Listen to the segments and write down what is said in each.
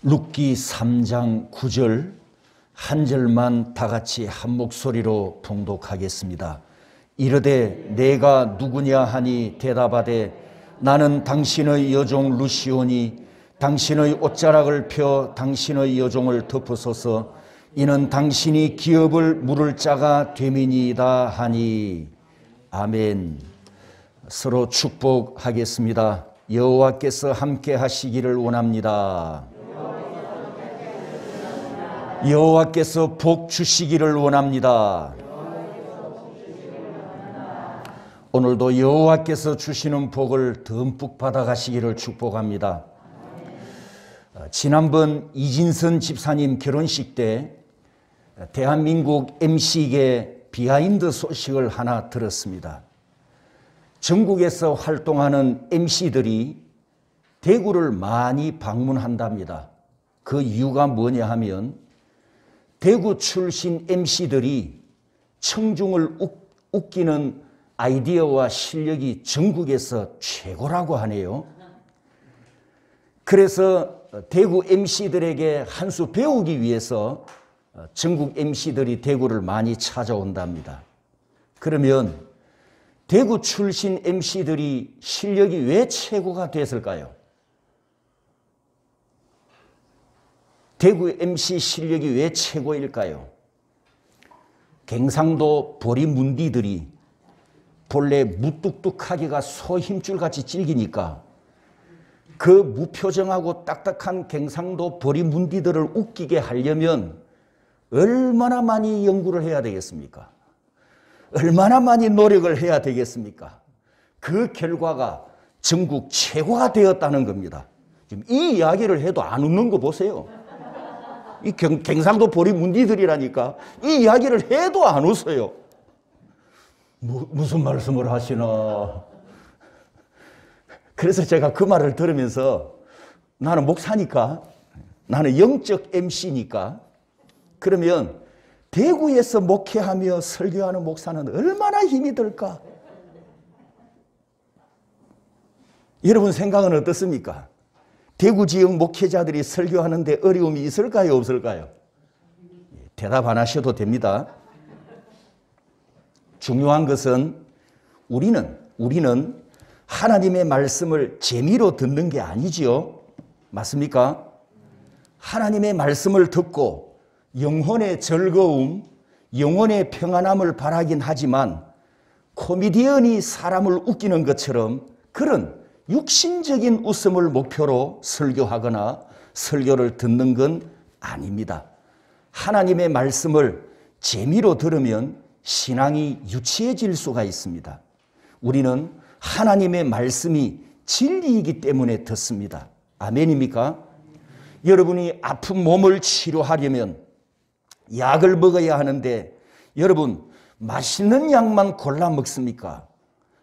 룻기 3장 9절 한 절만 다 같이 한 목소리로 봉독하겠습니다. 이르되 내가 누구냐 하니 대답하되 나는 당신의 여종 룻이오니 당신의 옷자락을 펴 당신의 여종을 덮으소서. 이는 당신이 기업을 물을 자가 됨이니이다 하니. 아멘. 서로 축복하겠습니다. 여호와께서 함께 하시기를 원합니다. 여호와께서 복 주시기를 원합니다. 오늘도 여호와께서 주시는 복을 듬뿍 받아가시기를 축복합니다. 지난번 이진선 집사님 결혼식 때 대한민국 MC계 비하인드 소식을 하나 들었습니다. 전국에서 활동하는 MC들이 대구를 많이 방문한답니다. 그 이유가 뭐냐 하면 대구 출신 MC들이 청중을 웃기는 아이디어와 실력이 전국에서 최고라고 하네요. 그래서 대구 MC들에게 한 수 배우기 위해서 전국 MC들이 대구를 많이 찾아온답니다. 그러면 대구 출신 MC들이 실력이 왜 최고가 됐을까요? 대구 MC 실력이 왜 최고일까요? 갱상도 보리문디들이 본래 무뚝뚝하기가 소 힘줄같이 질기니까 그 무표정하고 딱딱한 갱상도 보리문디들을 웃기게 하려면 얼마나 많이 연구를 해야 되겠습니까? 얼마나 많이 노력을 해야 되겠습니까? 그 결과가 전국 최고가 되었다는 겁니다. 지금 이 이야기를 해도 안 웃는 거 보세요. 이 갱상도 보리문디들이라니까 이 이야기를 해도 안 웃어요. 무슨 말씀을 하시나. 그래서 제가 그 말을 들으면서 나는 목사니까, 나는 영적 MC니까, 그러면 대구에서 목회하며 설교하는 목사는 얼마나 힘이 들까? 여러분 생각은 어떻습니까? 대구 지역 목회자들이 설교하는데 어려움이 있을까요, 없을까요? 대답 안 하셔도 됩니다. 중요한 것은 우리는 하나님의 말씀을 재미로 듣는 게 아니지요. 맞습니까? 하나님의 말씀을 듣고 영혼의 즐거움, 영혼의 평안함을 바라긴 하지만 코미디언이 사람을 웃기는 것처럼 그런 육신적인 웃음을 목표로 설교하거나 설교를 듣는 건 아닙니다. 하나님의 말씀을 재미로 들으면 신앙이 유치해질 수가 있습니다. 우리는 하나님의 말씀이 진리이기 때문에 듣습니다. 아멘입니까? 여러분이 아픈 몸을 치료하려면 약을 먹어야 하는데 여러분 맛있는 약만 골라 먹습니까?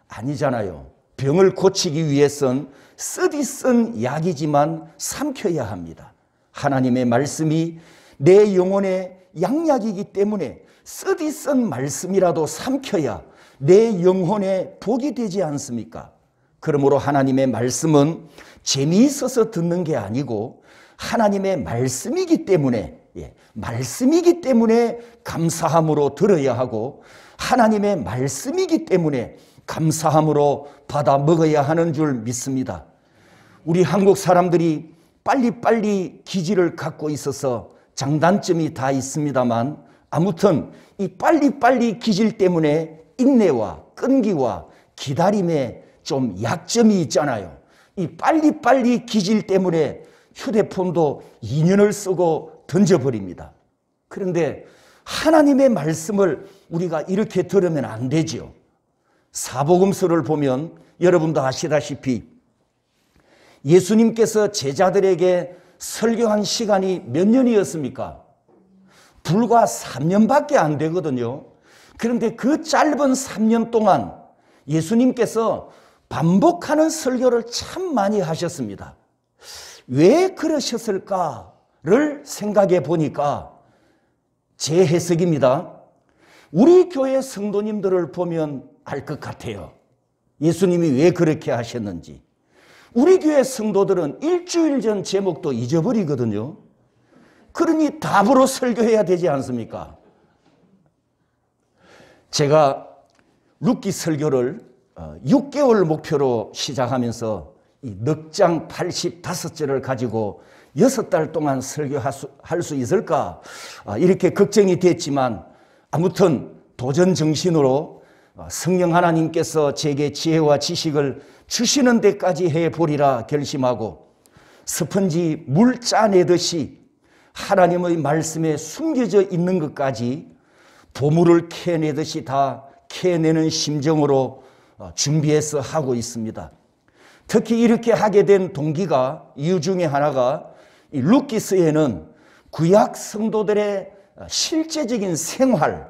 아니잖아요. 병을 고치기 위해선 쓰디 쓴 약이지만 삼켜야 합니다. 하나님의 말씀이 내 영혼의 양약이기 때문에 쓰디 쓴 말씀이라도 삼켜야 내 영혼에 복이 되지 않습니까? 그러므로 하나님의 말씀은 재미있어서 듣는 게 아니고 하나님의 말씀이기 때문에 말씀이기 때문에 감사함으로 들어야 하고 하나님의 말씀이기 때문에 감사함으로 받아 먹어야 하는 줄 믿습니다. 우리 한국 사람들이 빨리빨리 기질을 갖고 있어서 장단점이 다 있습니다만 아무튼 이 빨리빨리 기질 때문에 인내와 끈기와 기다림에 좀 약점이 있잖아요. 이 빨리빨리 기질 때문에 휴대폰도 2년을 쓰고 던져버립니다. 그런데 하나님의 말씀을 우리가 이렇게 들으면 안 되죠. 사복음서를 보면 여러분도 아시다시피 예수님께서 제자들에게 설교한 시간이 몇 년이었습니까? 불과 3년밖에 안 되거든요. 그런데 그 짧은 3년 동안 예수님께서 반복하는 설교를 참 많이 하셨습니다. 왜 그러셨을까를 생각해 보니까 제 해석입니다. 우리 교회 성도님들을 보면 알 것 같아요. 예수님이 왜 그렇게 하셨는지. 우리 교회 성도들은 일주일 전 제목도 잊어버리거든요. 그러니 답으로 설교해야 되지 않습니까? 제가 룻기 설교를 6개월 목표로 시작하면서 이 넉장 85절을 가지고 6달 동안 설교할 수 있을까 이렇게 걱정이 됐지만 아무튼 도전 정신으로 성령 하나님께서 제게 지혜와 지식을 주시는 데까지 해보리라 결심하고 스펀지 물 짜내듯이 하나님의 말씀에 숨겨져 있는 것까지 보물을 캐내듯이 다 캐내는 심정으로 준비해서 하고 있습니다. 특히 이렇게 하게 된 동기가 이유 중에 하나가 이 룻기서에는 구약 성도들의 실제적인 생활,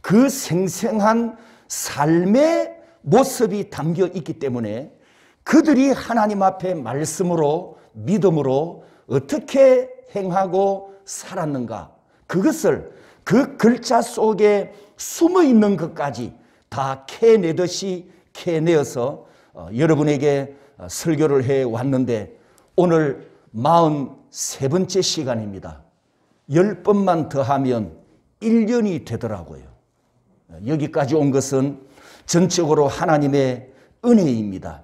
그 생생한 삶의 모습이 담겨 있기 때문에 그들이 하나님 앞에 말씀으로 믿음으로 어떻게 행하고 살았는가, 그것을 그 글자 속에 숨어 있는 것까지 다 캐내듯이 캐내어서 여러분에게 설교를 해왔는데 오늘 43번째 시간입니다. 10번만 더하면 1년이 되더라고요. 여기까지 온 것은 전적으로 하나님의 은혜입니다.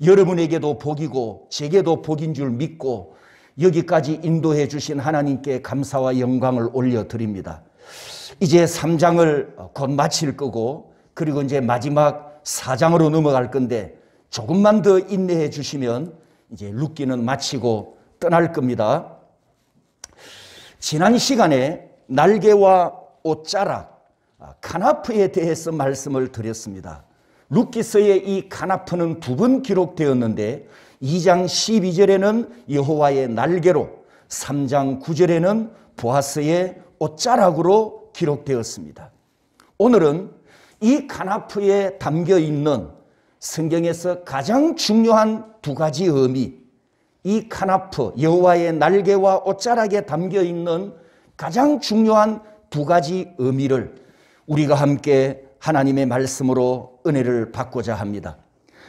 여러분에게도 복이고 제게도 복인 줄 믿고 여기까지 인도해 주신 하나님께 감사와 영광을 올려드립니다. 이제 3장을 곧 마칠 거고 그리고 이제 마지막 4장으로 넘어갈 건데 조금만 더 인내해 주시면 이제 룻기는 마치고 떠날 겁니다. 지난 시간에 날개와 옷자락, 카나프에 대해서 말씀을 드렸습니다. 룻기서의 이 카나프는 2번 기록되었는데 2장 12절에는 여호와의 날개로 3장 9절에는 보아스의 옷자락으로 기록되었습니다. 오늘은 이 카나프에 담겨있는 성경에서 가장 중요한 2가지 의미, 이 카나프, 여호와의 날개와 옷자락에 담겨있는 가장 중요한 2가지 의미를 우리가 함께 하나님의 말씀으로 은혜를 받고자 합니다.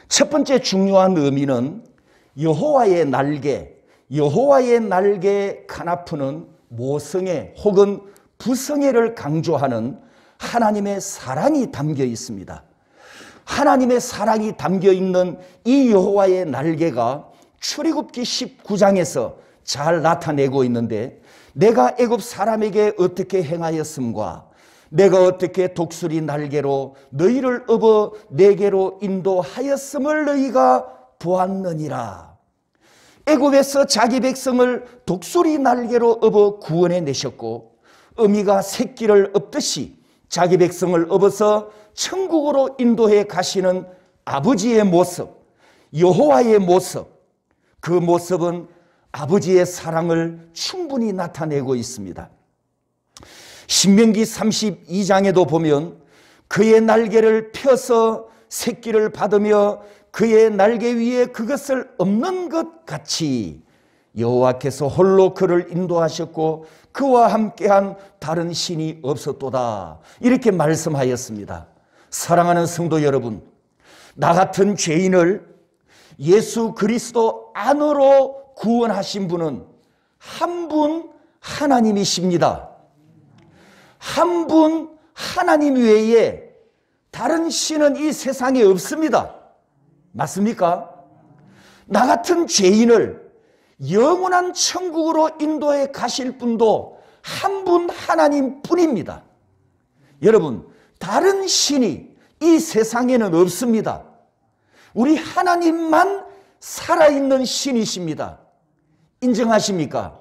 첫 번째 중요한 의미는 여호와의 날개, 여호와의 날개 카나프는 모성애 혹은 부성애를 강조하는 하나님의 사랑이 담겨 있습니다. 하나님의 사랑이 담겨 있는 이 여호와의 날개가 출애굽기 19장에서 잘 나타내고 있는데 내가 애굽 사람에게 어떻게 행하였음과 내가 어떻게 독수리 날개로 너희를 업어 내게로 인도하였음을 너희가 보았느니라. 애굽에서 자기 백성을 독수리 날개로 업어 구원해 내셨고 어미가 새끼를 업듯이 자기 백성을 업어서 천국으로 인도해 가시는 아버지의 모습, 여호와의 모습, 그 모습은 아버지의 사랑을 충분히 나타내고 있습니다. 신명기 32장에도 보면 그의 날개를 펴서 새끼를 받으며 그의 날개 위에 그것을 엎는 것 같이 여호와께서 홀로 그를 인도하셨고 그와 함께한 다른 신이 없었도다. 이렇게 말씀하였습니다. 사랑하는 성도 여러분, 나 같은 죄인을 예수 그리스도 안으로 구원하신 분은 한 분 하나님이십니다. 한 분 하나님 외에 다른 신은 이 세상에 없습니다. 맞습니까? 나 같은 죄인을 영원한 천국으로 인도해 가실 분도 한 분 하나님 뿐입니다. 여러분, 다른 신이 이 세상에는 없습니다. 우리 하나님만 살아있는 신이십니다. 인정하십니까?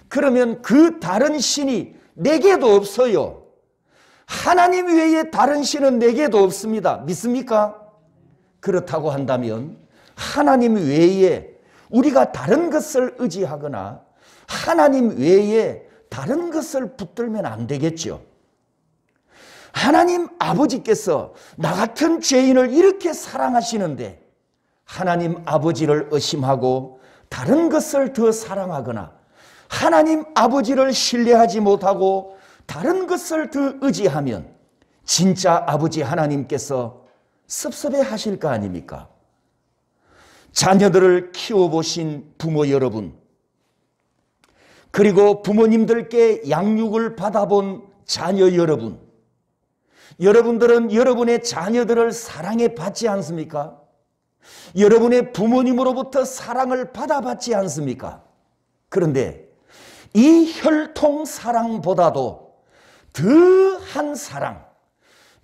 그러면 그 다른 신이 내게도 없어요. 하나님 외에 다른 신은 내게도 없습니다. 믿습니까? 그렇다고 한다면 하나님 외에 우리가 다른 것을 의지하거나 하나님 외에 다른 것을 붙들면 안 되겠죠. 하나님 아버지께서 나 같은 죄인을 이렇게 사랑하시는데 하나님 아버지를 의심하고 다른 것을 더 사랑하거나 하나님 아버지를 신뢰하지 못하고 다른 것을 더 의지하면 진짜 아버지 하나님께서 섭섭해 하실 거 아닙니까? 자녀들을 키워보신 부모 여러분, 그리고 부모님들께 양육을 받아본 자녀 여러분, 여러분들은 여러분의 자녀들을 사랑해 받지 않습니까? 여러분의 부모님으로부터 사랑을 받아봤지 않습니까? 그런데 이 혈통 사랑보다도 더한 사랑,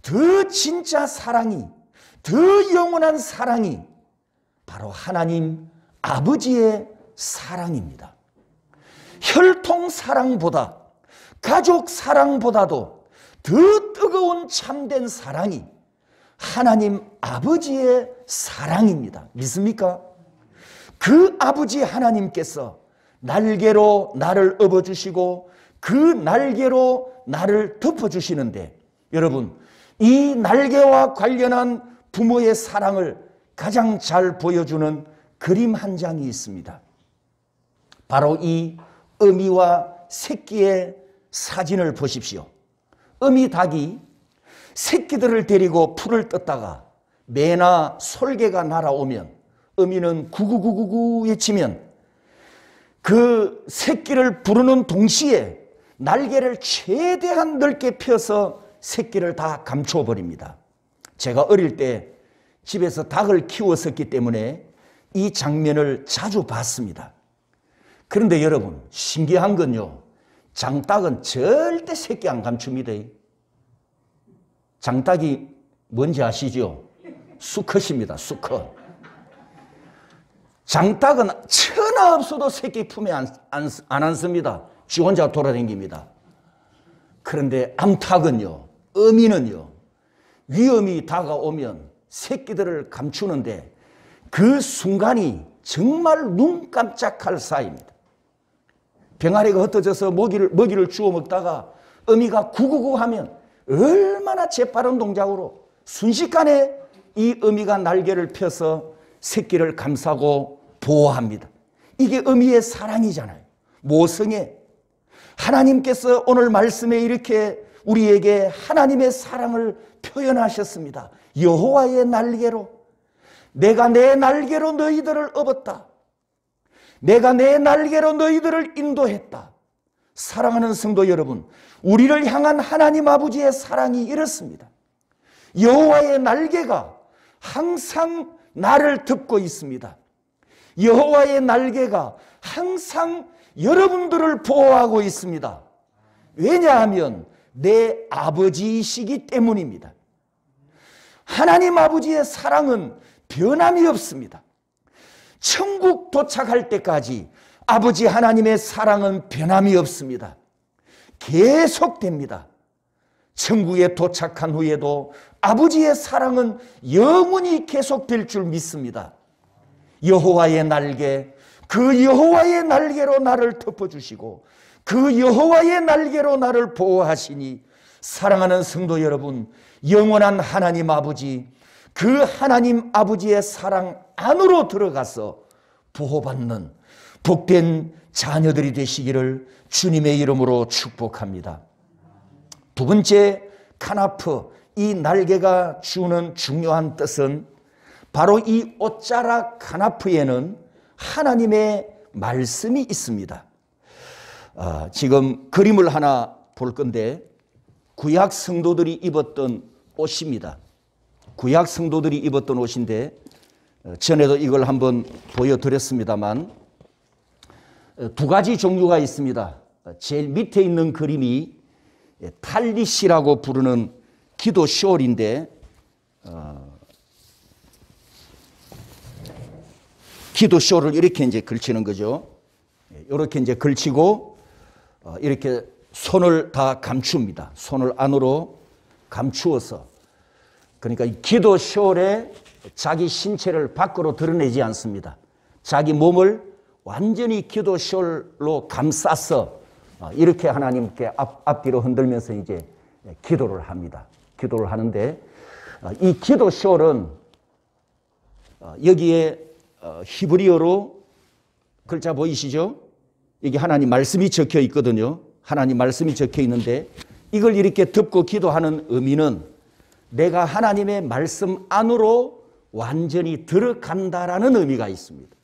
더 진짜 사랑이, 더 영원한 사랑이 바로 하나님 아버지의 사랑입니다. 혈통 사랑보다, 가족 사랑보다도 더 뜨거운 참된 사랑이 하나님 아버지의 사랑입니다. 믿습니까? 그 아버지 하나님께서 날개로 나를 업어주시고 그 날개로 나를 덮어주시는데, 여러분, 이 날개와 관련한 부모의 사랑을 가장 잘 보여주는 그림 한 장이 있습니다. 바로 이 어미와 새끼의 사진을 보십시오. 어미 닭이 새끼들을 데리고 풀을 뜯다가 매나 솔개가 날아오면 어미는 구구구구구 외치면 그 새끼를 부르는 동시에 날개를 최대한 넓게 펴서 새끼를 다 감춰버립니다. 제가 어릴 때 집에서 닭을 키웠었기 때문에 이 장면을 자주 봤습니다. 그런데 여러분, 신기한 건요, 장닭은 절대 새끼 안 감춥니다. 장닭이 뭔지 아시죠? 수컷입니다. 수컷. 장닭은 천하 없어도 새끼 품에 안 앉습니다. 지 혼자 돌아다닙니다. 그런데 암탉은요, 어미는요, 위험이 다가오면 새끼들을 감추는데 그 순간이 정말 눈 깜짝할 사이입니다. 병아리가 흩어져서 먹이를 주워 먹다가 어미가 구구구 하면 얼마나 재빠른 동작으로 순식간에 이 어미가 날개를 펴서 새끼를 감싸고 보호합니다. 이게 어미의 사랑이잖아요. 모성애. 하나님께서 오늘 말씀에 이렇게 우리에게 하나님의 사랑을 표현하셨습니다. 여호와의 날개로, 내가 내 날개로 너희들을 업었다. 내가 내 날개로 너희들을 인도했다. 사랑하는 성도 여러분, 우리를 향한 하나님 아버지의 사랑이 이렇습니다. 여호와의 날개가 항상 나를 덮고 있습니다. 여호와의 날개가 항상 여러분들을 보호하고 있습니다. 왜냐하면 내 아버지이시기 때문입니다. 하나님 아버지의 사랑은 변함이 없습니다. 천국 도착할 때까지 아버지 하나님의 사랑은 변함이 없습니다. 계속됩니다. 천국에 도착한 후에도 아버지의 사랑은 영원히 계속될 줄 믿습니다. 여호와의 날개, 그 여호와의 날개로 나를 덮어주시고 그 여호와의 날개로 나를 보호하시니, 사랑하는 성도 여러분, 영원한 하나님 아버지, 그 하나님 아버지의 사랑 안으로 들어가서 보호받는 복된 자녀들이 되시기를 주님의 이름으로 축복합니다. 두 번째, 카나프, 이 날개가 주는 중요한 뜻은 바로 이 옷자락 카나프에는 하나님의 말씀이 있습니다. 지금 그림을 하나 볼 건데, 구약 성도들이 입었던 옷입니다. 구약 성도들이 입었던 옷인데, 전에도 이걸 한번 보여드렸습니다만 두 가지 종류가 있습니다. 제일 밑에 있는 그림이 탈릿이라고 부르는 기도 숄인데, 기도 숄을 이렇게 이제 걸치는 거죠. 이렇게 이제 걸치고 이렇게 손을 다 감춥니다. 손을 안으로 감추어서, 그러니까 이 기도 숄에 자기 신체를 밖으로 드러내지 않습니다. 자기 몸을 완전히 기도 숄로 감싸서 이렇게 하나님께 앞뒤로 흔들면서 이제 기도를 합니다. 기도를 하는데, 이 기도 숄은 여기에 히브리어로 글자 보이시죠? 여기 하나님 말씀이 적혀 있거든요. 하나님 말씀이 적혀 있는데, 이걸 이렇게 덮고 기도하는 의미는 내가 하나님의 말씀 안으로 완전히 들어간다라는 의미가 있습니다.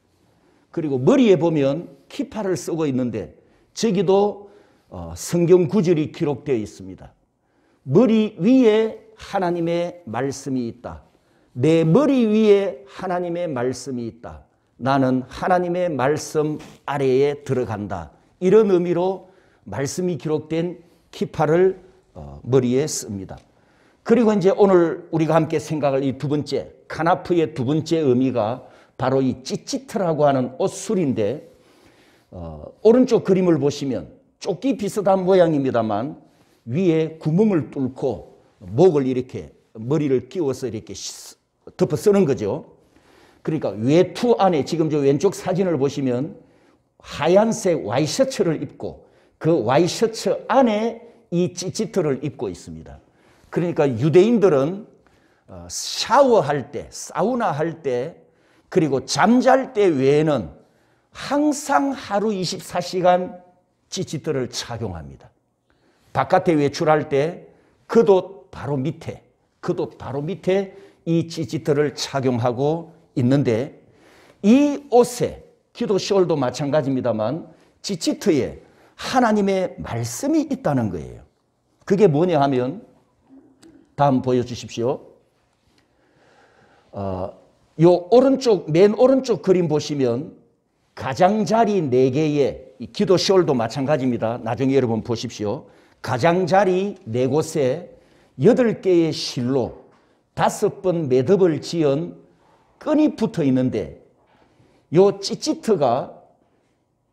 그리고 머리에 보면 키파를 쓰고 있는데 저기도 성경 구절이 기록되어 있습니다. 머리 위에 하나님의 말씀이 있다. 내 머리 위에 하나님의 말씀이 있다. 나는 하나님의 말씀 아래에 들어간다. 이런 의미로 말씀이 기록된 키파를 머리에 씁니다. 그리고 이제 오늘 우리가 함께 생각할 이 두 번째, 카나프의 두 번째 의미가 바로 이 찌찌트라고 하는 옷술인데, 오른쪽 그림을 보시면 조끼 비슷한 모양입니다만 위에 구멍을 뚫고 목을 이렇게 머리를 끼워서 이렇게 덮어 쓰는 거죠. 그러니까 외투 안에 지금 저 왼쪽 사진을 보시면 하얀색 와이셔츠를 입고 그 와이셔츠 안에 이 찌찌트를 입고 있습니다. 그러니까 유대인들은 샤워할 때, 사우나 할 때, 그리고 잠잘 때 외에는 항상 하루 24시간 찌찌트를 착용합니다. 바깥에 외출할 때 그 바로 밑에 이 찌찌트를 착용하고 있는데, 이 옷에 기도 시월도 마찬가지입니다만 찌찌트에 하나님의 말씀이 있다는 거예요. 그게 뭐냐 하면 다음 보여주십시오. 요 오른쪽, 맨 오른쪽 그림 보시면 가장자리 4개에, 기도 시월도 마찬가지입니다. 나중에 여러분 보십시오. 가장자리 4곳에 8개의 실로 5번 매듭을 지은 끈이 붙어 있는데, 요 찌찌트가,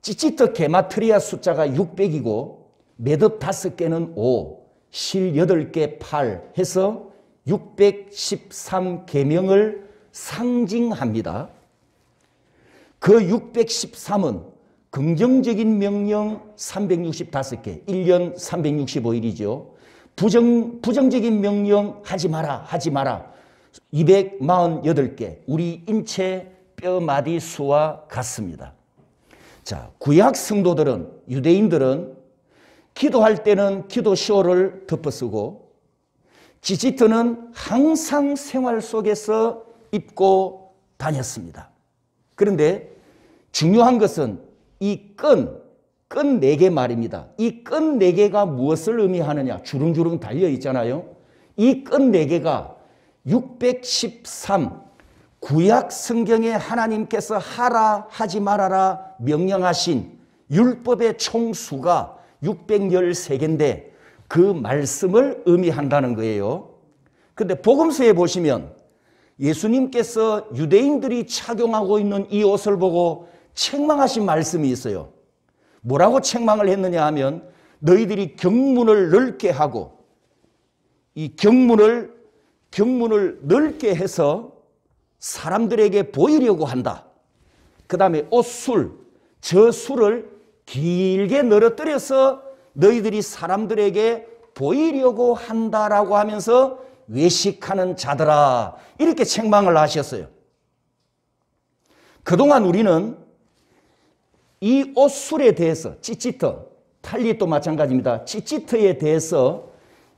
찌찌트 게마트리아 숫자가 600이고 매듭 5개는 5, 실 8개 8 해서 613계명을 상징합니다. 그 613은 긍정적인 명령 365개, 1년 365일이죠. 부정적인 명령 하지 마라, 하지 마라. 248개, 우리 인체 뼈마디 수와 같습니다. 자, 구약 성도들은, 유대인들은 기도할 때는 기도 시호를 덮어쓰고 찌찌트는 항상 생활 속에서 입고 다녔습니다. 그런데 중요한 것은 이 끈 4개 말입니다. 이 끈 4개가 무엇을 의미하느냐? 주릉주릉 달려 있잖아요. 이 끈 4개가 613 구약 성경에 하나님께서 하라 하지 말아라 명령하신 율법의 총수가 613개인데 그 말씀을 의미한다는 거예요. 그런데 복음서에 보시면 예수님께서 유대인들이 착용하고 있는 이 옷을 보고 책망하신 말씀이 있어요. 뭐라고 책망을 했느냐 하면 너희들이 경문을 넓게 하고 이 경문을 넓게 해서 사람들에게 보이려고 한다. 그 다음에 옷술, 저 술을 길게 늘어뜨려서 너희들이 사람들에게 보이려고 한다라고 하면서 외식하는 자들아, 이렇게 책망을 하셨어요. 그동안 우리는 이 옷술에 대해서, 찌찌트, 탈릿도 마찬가지입니다. 찌찌트에 대해서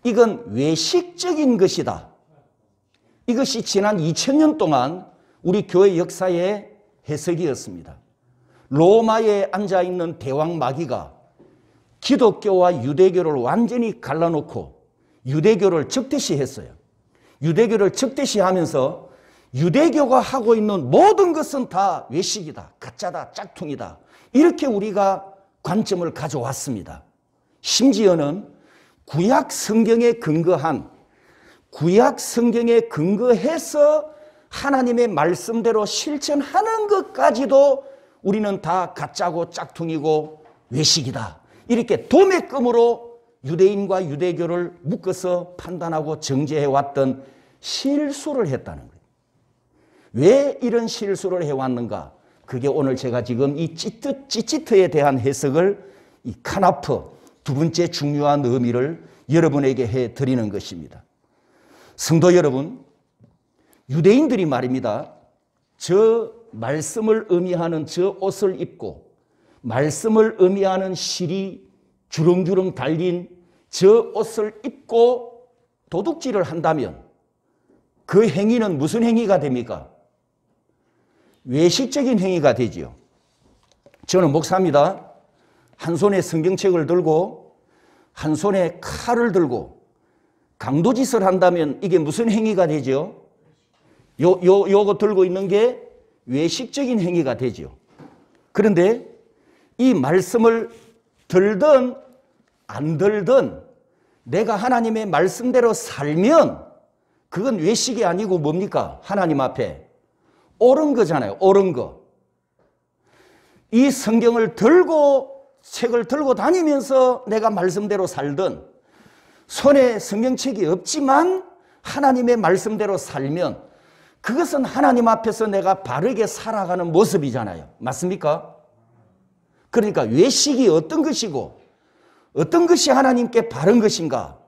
이건 외식적인 것이다. 이것이 지난 2000년 동안 우리 교회 역사의 해석이었습니다. 로마에 앉아있는 대왕 마귀가 기독교와 유대교를 완전히 갈라놓고 유대교를 적대시했어요. 유대교를 적대시하면서 유대교가 하고 있는 모든 것은 다 외식이다, 가짜다, 짝퉁이다. 이렇게 우리가 관점을 가져왔습니다. 심지어는 구약 성경에 근거해서 하나님의 말씀대로 실천하는 것까지도 우리는 다 가짜고 짝퉁이고 외식이다. 이렇게 도매금으로 유대인과 유대교를 묶어서 판단하고 정죄해왔던 실수를 했다는 거예요. 왜 이런 실수를 해왔는가? 그게 오늘 제가 지금 이 찌찌트에 대한 해석을 이 카나프 두 번째 중요한 의미를 여러분에게 해드리는 것입니다. 성도 여러분, 유대인들이 말입니다. 저 말씀을 의미하는 저 옷을 입고 말씀을 의미하는 실이 주렁주렁 달린 저 옷을 입고 도둑질을 한다면 그 행위는 무슨 행위가 됩니까? 외식적인 행위가 되지요. 저는 목사입니다. 한 손에 성경책을 들고 한 손에 칼을 들고 강도짓을 한다면 이게 무슨 행위가 되죠? 요거 들고 있는 게 외식적인 행위가 되죠. 그런데 이 말씀을 들든 안 들든 내가 하나님의 말씀대로 살면 그건 외식이 아니고 뭡니까? 하나님 앞에 옳은 거잖아요. 옳은 거. 이 성경을 들고 책을 들고 다니면서 내가 말씀대로 살든 손에 성경책이 없지만 하나님의 말씀대로 살면 그것은 하나님 앞에서 내가 바르게 살아가는 모습이잖아요. 맞습니까? 그러니까 외식이 어떤 것이고 어떤 것이 하나님께 바른 것인가?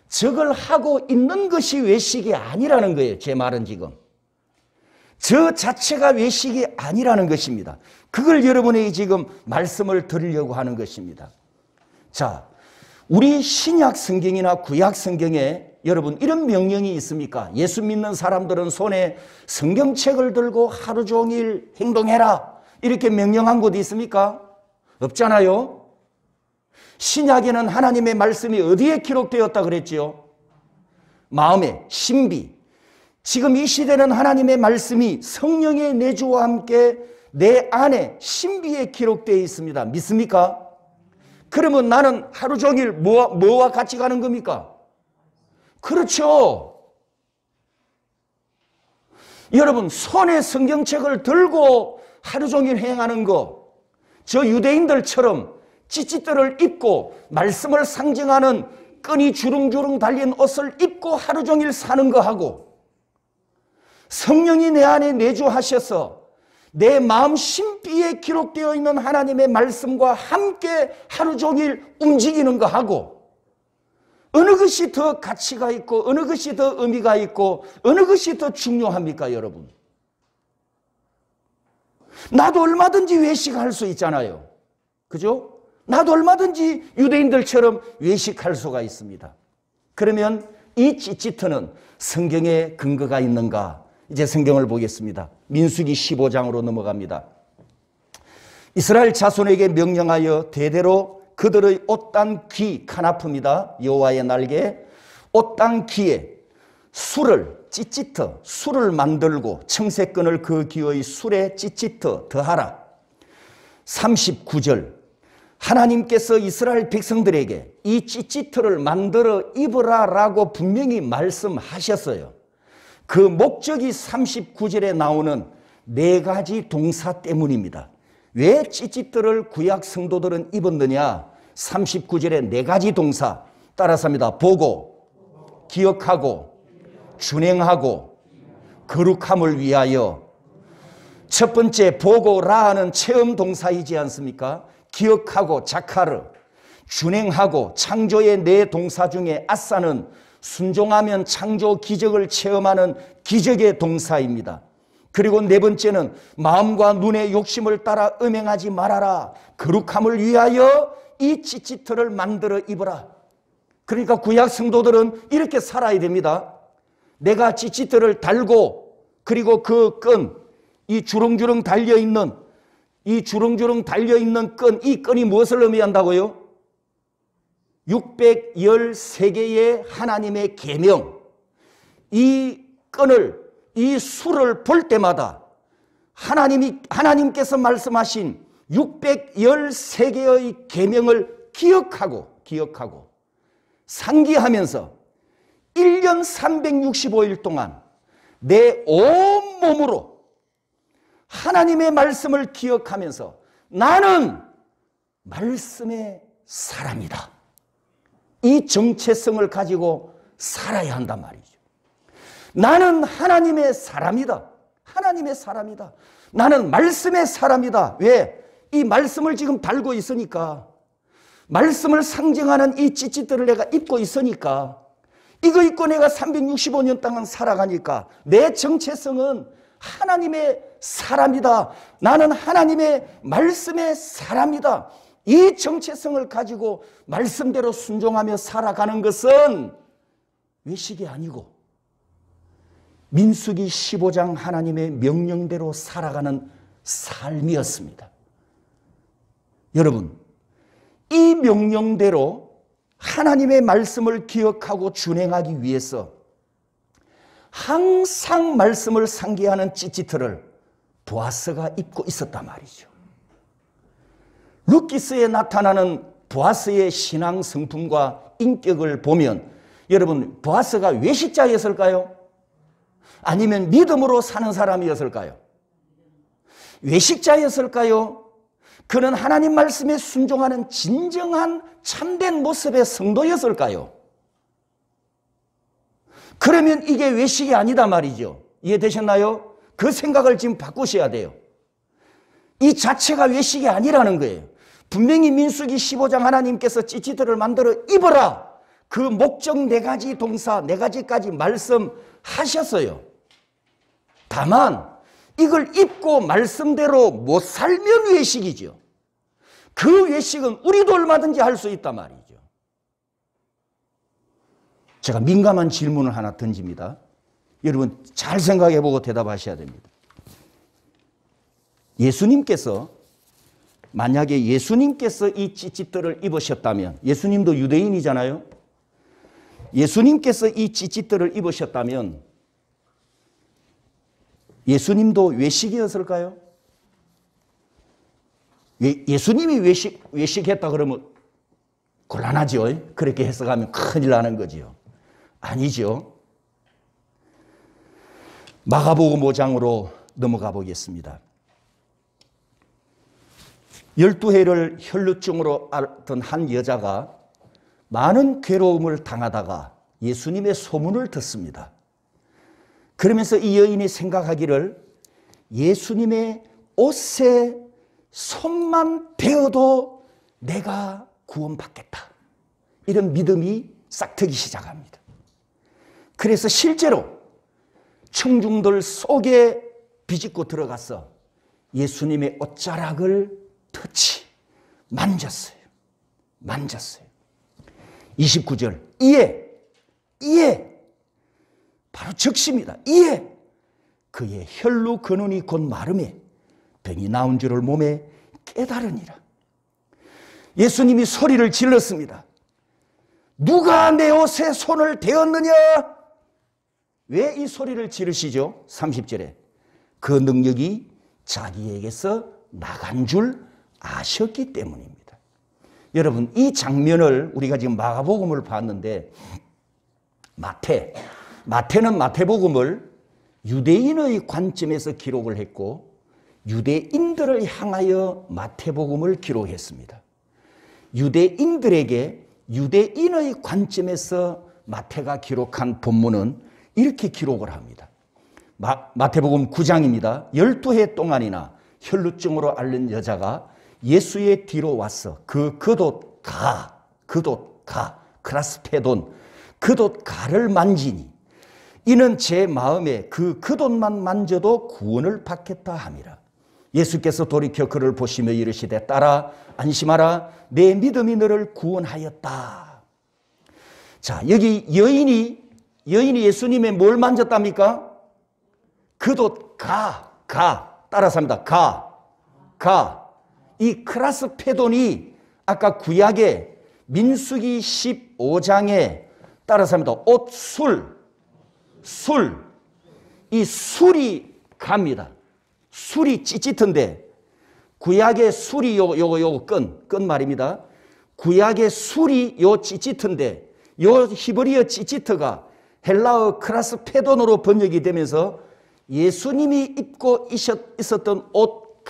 저걸 하고 있는 것이 외식이 아니라는 거예요. 제 말은 지금. 저 자체가 외식이 아니라는 것입니다. 그걸 여러분에게 지금 말씀을 드리려고 하는 것입니다. 자, 우리 신약 성경이나 구약 성경에 여러분 이런 명령이 있습니까? 예수 믿는 사람들은 손에 성경책을 들고 하루 종일 행동해라. 이렇게 명령한 곳이 있습니까? 없잖아요. 신약에는 하나님의 말씀이 어디에 기록되었다 그랬지요? 마음에, 신비. 지금 이 시대는 하나님의 말씀이 성령의 내주와 함께 내 안에 신비에 기록되어 있습니다. 믿습니까? 그러면 나는 하루 종일 뭐와 같이 가는 겁니까? 그렇죠. 여러분 손에 성경책을 들고 하루 종일 행하는 거, 저 유대인들처럼 찌찌들을 입고 말씀을 상징하는 끈이 주릉주릉 달린 옷을 입고 하루 종일 사는 거하고 성령이 내 안에 내주하셔서 내 마음 신비에 기록되어 있는 하나님의 말씀과 함께 하루 종일 움직이는 거하고 어느 것이 더 가치가 있고 어느 것이 더 의미가 있고 어느 것이 더 중요합니까, 여러분? 나도 얼마든지 외식할 수 있잖아요. 그죠? 나도 얼마든지 유대인들처럼 외식할 수가 있습니다. 그러면 이 찌찌트는 성경에 근거가 있는가? 이제 성경을 보겠습니다. 민수기 15장으로 넘어갑니다. 이스라엘 자손에게 명령하여 대대로 그들의 옷단 귀 카나프입니다. 여호와의 날개 옷단 귀에 술을 찌찌트 술을 만들고 청색끈을 그 귀의 술에 찌찌트 더하라. 39절 하나님께서 이스라엘 백성들에게 이 찌찌트를 만들어 입으라 라고 분명히 말씀하셨어요. 그 목적이 39절에 나오는 네 가지 동사 때문입니다. 왜 찌찌트를 구약 성도들은 입었느냐? 39절에 네 가지 동사 따라서 합니다. 보고, 기억하고, 준행하고, 거룩함을 위하여. 첫 번째 보고라는 체험 동사이지 않습니까? 기억하고 자카르, 준행하고 창조의 네 동사 중에 아싸는 순종하면 창조 기적을 체험하는 기적의 동사입니다. 그리고 네 번째는 마음과 눈의 욕심을 따라 음행하지 말아라. 거룩함을 위하여 이 찌찌트를 만들어 입어라. 그러니까 구약 성도들은 이렇게 살아야 됩니다. 내가 찌찌트를 달고 그리고 그 끈, 이 주렁주렁 달려있는 끈, 이 끈이 무엇을 의미한다고요? 613개의 하나님의 계명. 이 끈을, 이 수를 볼 때마다 하나님께서 말씀하신 613개의 계명을 기억하고 상기하면서 1년 365일 동안 내 온몸으로 하나님의 말씀을 기억하면서 나는 말씀의 사람이다. 이 정체성을 가지고 살아야 한단 말이죠. 나는 하나님의 사람이다. 하나님의 사람이다. 나는 말씀의 사람이다. 왜? 이 말씀을 지금 달고 있으니까. 말씀을 상징하는 이 찌찌들을 내가 입고 있으니까. 이거 입고 내가 365년 동안 살아가니까 내 정체성은 하나님의 사람이다. 나는 하나님의 말씀의 사람이다. 이 정체성을 가지고 말씀대로 순종하며 살아가는 것은 외식이 아니고 민수기 15장 하나님의 명령대로 살아가는 삶이었습니다. 여러분, 이 명령대로 하나님의 말씀을 기억하고 준행하기 위해서 항상 말씀을 상기하는 찌찌트를 보아스가 입고 있었단 말이죠. 룻기스에 나타나는 보아스의 신앙 성품과 인격을 보면 여러분, 보아스가 외식자였을까요? 아니면 믿음으로 사는 사람이었을까요? 외식자였을까요? 그는 하나님 말씀에 순종하는 진정한 참된 모습의 성도였을까요? 그러면 이게 외식이 아니다 말이죠. 이해되셨나요? 그 생각을 지금 바꾸셔야 돼요. 이 자체가 외식이 아니라는 거예요. 분명히 민수기 15장 하나님께서 찌찌들을 만들어 입어라. 그 목적 4가지 동사 4가지까지 말씀하셨어요. 다만 이걸 입고 말씀대로 못 살면 외식이죠. 그 외식은 우리도 얼마든지 할 수 있단 말이죠. 제가 민감한 질문을 하나 던집니다. 여러분 잘 생각해보고 대답하셔야 됩니다. 만약에 예수님께서 이 찌찌들을 입으셨다면, 예수님도 유대인이잖아요. 예수님께서 이 찌찌들을 입으셨다면 예수님도 외식이었을까요? 예수님이 외식했다 그러면 곤란하죠. 그렇게 해석하면 큰일 나는 거죠. 아니죠. 마가복음 5장으로 넘어가 보겠습니다. 12해를 혈루증으로 앓던 한 여자가 많은 괴로움을 당하다가 예수님의 소문을 듣습니다. 그러면서 이 여인이 생각하기를 예수님의 옷에 손만 대어도 내가 구원받겠다. 이런 믿음이 싹트기 시작합니다. 그래서 실제로 청중들 속에 비집고 들어가서 예수님의 옷자락을 만졌어요. 29절. 이에 바로 즉시입니다. 이에 그의 혈루 근원이 곧 마름에 병이 나온 줄을 몸에 깨달으니라. 예수님이 소리를 질렀습니다. 누가 내 옷에 손을 대었느냐? 왜 이 소리를 지르시죠? 30절에 그 능력이 자기에게서 나간 줄 아셨기 때문입니다. 여러분 이 장면을 우리가 지금 마가복음을 봤는데 마태는 마태복음을 유대인의 관점에서 기록을 했고 유대인들을 향하여 마태복음을 기록했습니다. 유대인들에게 유대인의 관점에서 마태가 기록한 본문은 이렇게 기록을 합니다. 마태복음 9장입니다. 12해 동안이나 혈루증으로 앓는 여자가 예수의 뒤로 와서 크라스페돈 겉옷가를 만지니 이는 제 마음에 그 겉옷만 만져도 구원을 받겠다 함이라. 예수께서 돌이켜 그를 보시며 이르시되 딸아 안심하라 내 믿음이 너를 구원하였다. 자, 여기 여인이 예수님의 뭘 만졌답니까? 겉옷 따라서 합니다. 이 크라스페돈이 아까 구약의 민수기 15장에 따라서 합니다. 이 술이 갑니다. 술이 찌릿한데 구약의 술이 요거 끈 말입니다. 구약의 술이 요 찌릿한데 요 히브리어 찌릿가 헬라어 크라스페돈으로 번역이 되면서 예수님이 입고 있었던 옷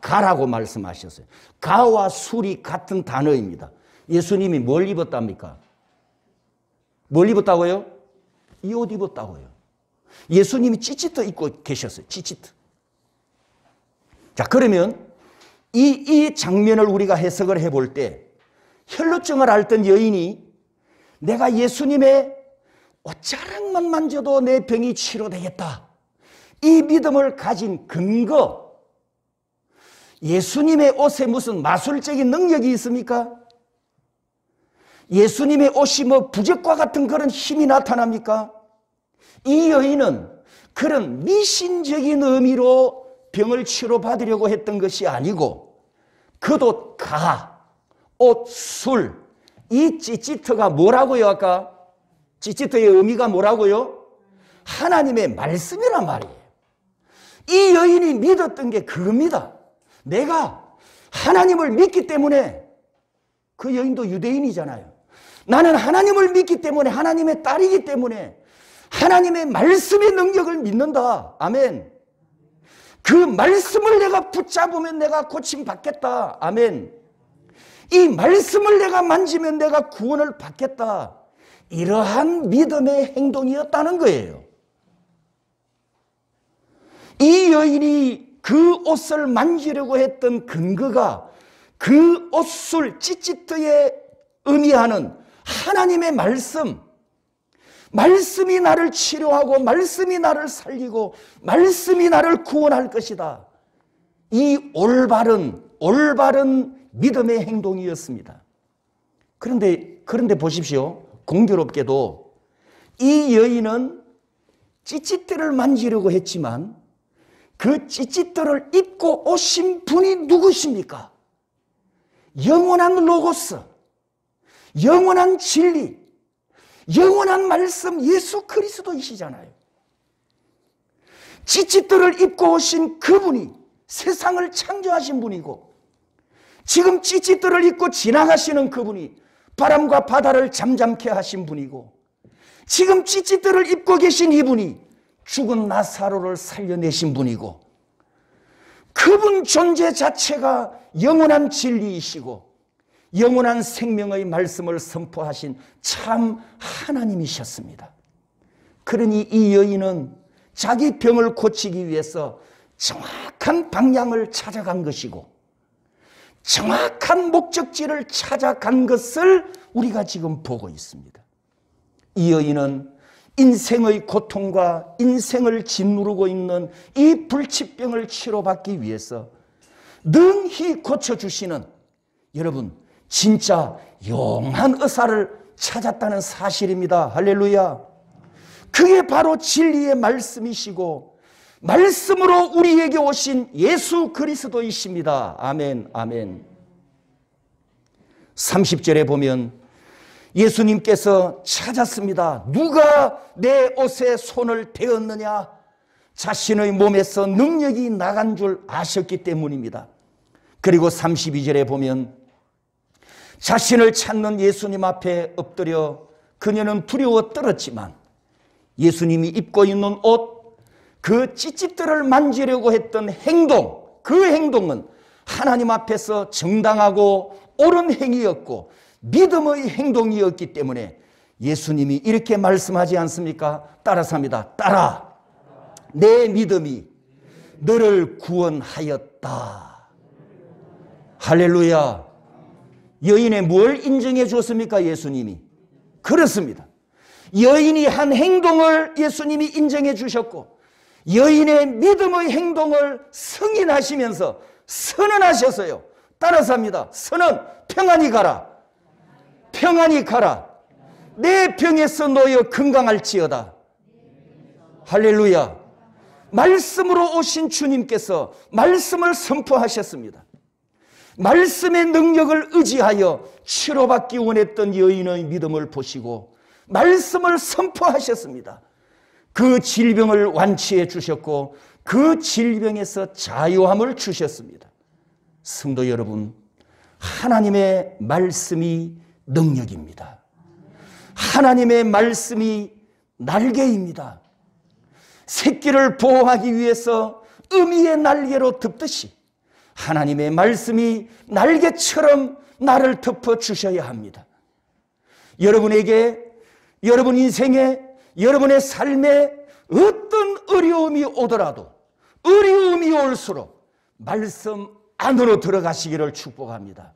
가라고 말씀하셨어요. 가와 술이 같은 단어입니다. 예수님이 뭘 입었답니까? 뭘 입었다고요? 이 옷 입었다고요. 예수님이 찌찌트 입고 계셨어요. 찌찌트. 자, 그러면 이 장면을 우리가 해석을 해볼 때 혈루증을 앓던 여인이 내가 예수님의 옷자락만 만져도 내 병이 치료되겠다. 이 믿음을 가진 근거, 예수님의 옷에 무슨 마술적인 능력이 있습니까? 예수님의 옷이 뭐 부적과 같은 그런 힘이 나타납니까? 이 여인은 그런 미신적인 의미로 병을 치료받으려고 했던 것이 아니고 겉옷, 가, 옷, 술, 이 찌찌트가 뭐라고요? 아까 찌찌트의 의미가 뭐라고요? 하나님의 말씀이란 말이에요. 이 여인이 믿었던 게 그겁니다. 내가 하나님을 믿기 때문에, 그 여인도 유대인이잖아요. 나는 하나님을 믿기 때문에, 하나님의 딸이기 때문에 하나님의 말씀의 능력을 믿는다. 아멘. 그 말씀을 내가 붙잡으면 내가 고침받겠다. 아멘. 이 말씀을 내가 만지면 내가 구원을 받겠다. 이러한 믿음의 행동이었다는 거예요. 이 여인이 그 옷을 만지려고 했던 근거가 그 옷술 찌찌트에 의미하는 하나님의 말씀, 말씀이 나를 치료하고 말씀이 나를 살리고 말씀이 나를 구원할 것이다. 이 올바른 믿음의 행동이었습니다. 그런데 보십시오. 공교롭게도 이 여인은 찌찌트를 만지려고 했지만 그 찌찌트를 입고 오신 분이 누구십니까? 영원한 로고스, 영원한 진리, 영원한 말씀 예수 그리스도이시잖아요. 찌찌트를 입고 오신 그분이 세상을 창조하신 분이고, 지금 찌찌트를 입고 지나가시는 그분이 바람과 바다를 잠잠케 하신 분이고, 지금 찌찌트를 입고 계신 이분이 죽은 나사로를 살려내신 분이고, 그분 존재 자체가 영원한 진리이시고 영원한 생명의 말씀을 선포하신 참 하나님이셨습니다. 그러니 이 여인은 자기 병을 고치기 위해서 정확한 방향을 찾아간 것이고 정확한 목적지를 찾아간 것을 우리가 지금 보고 있습니다. 이 여인은 인생의 고통과 인생을 짓누르고 있는 이 불치병을 치료받기 위해서 능히 고쳐주시는, 여러분, 진짜 영한 의사를 찾았다는 사실입니다. 할렐루야. 그게 바로 진리의 말씀이시고 말씀으로 우리에게 오신 예수 그리스도이십니다. 아멘, 아멘. 30절에 보면 예수님께서 찾았습니다. 누가 내 옷에 손을 대었느냐? 자신의 몸에서 능력이 나간 줄 아셨기 때문입니다. 그리고 32절에 보면 자신을 찾는 예수님 앞에 엎드려 그녀는 두려워 떨었지만 예수님이 입고 있는 옷, 그 찌찌들을 만지려고 했던 행동, 그 행동은 하나님 앞에서 정당하고 옳은 행위였고 믿음의 행동이었기 때문에 예수님이 이렇게 말씀하지 않습니까? 따라서 합니다. 따라, 내 믿음이 너를 구원하였다. 할렐루야. 여인의 뭘 인정해 줬습니까? 예수님이. 그렇습니다. 여인이 한 행동을 예수님이 인정해 주셨고 여인의 믿음의 행동을 승인하시면서 선언하셨어요. 따라서 합니다. 선언, 평안히 가라. 평안히 가라. 내 병에서 놓여 건강할지어다. 할렐루야. 말씀으로 오신 주님께서 말씀을 선포하셨습니다. 말씀의 능력을 의지하여 치료받기 원했던 여인의 믿음을 보시고 말씀을 선포하셨습니다. 그 질병을 완치해 주셨고 그 질병에서 자유함을 주셨습니다. 성도 여러분, 하나님의 말씀이 능력입니다. 하나님의 말씀이 날개입니다. 새끼를 보호하기 위해서 어미의 날개로 덮듯이 하나님의 말씀이 날개처럼 나를 덮어주셔야 합니다. 여러분에게, 여러분 인생에, 여러분의 삶에 어떤 어려움이 오더라도 어려움이 올수록 말씀 안으로 들어가시기를 축복합니다.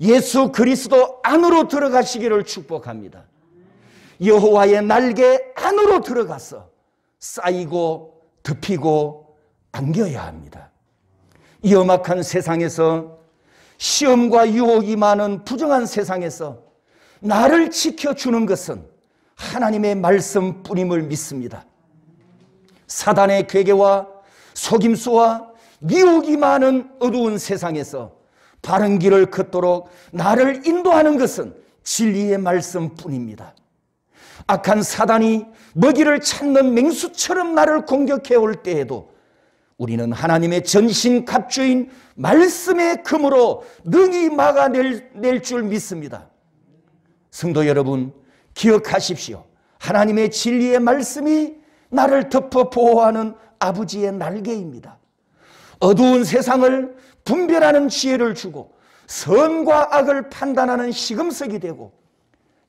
예수 그리스도 안으로 들어가시기를 축복합니다. 여호와의 날개 안으로 들어가서 쌓이고 덮이고 안겨야 합니다. 이 험악한 세상에서, 시험과 유혹이 많은 부정한 세상에서 나를 지켜주는 것은 하나님의 말씀뿐임을 믿습니다. 사단의 괴계와 속임수와 미혹이 많은 어두운 세상에서 바른 길을 걷도록 나를 인도하는 것은 진리의 말씀뿐입니다. 악한 사단이 먹이를 찾는 맹수처럼 나를 공격해 올 때에도 우리는 하나님의 전신갑주인 말씀의 금으로 능히 막아낼 줄 믿습니다. 성도 여러분, 기억하십시오. 하나님의 진리의 말씀이 나를 덮어 보호하는 아버지의 날개입니다. 어두운 세상을 분별하는 지혜를 주고 선과 악을 판단하는 시금석이 되고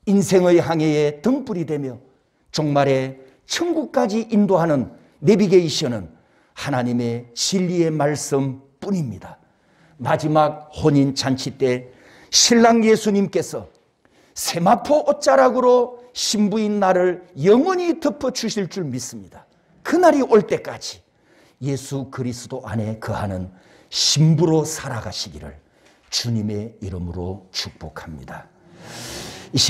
인생의 항해에 등불이 되며 종말에 천국까지 인도하는 내비게이션은 하나님의 진리의 말씀뿐입니다. 마지막 혼인잔치 때 신랑 예수님께서 세마포 옷자락으로 신부인 나를 영원히 덮어주실 줄 믿습니다. 그날이 올 때까지 예수 그리스도 안에 거하는 신부로 살아가시기를 주님의 이름으로 축복합니다.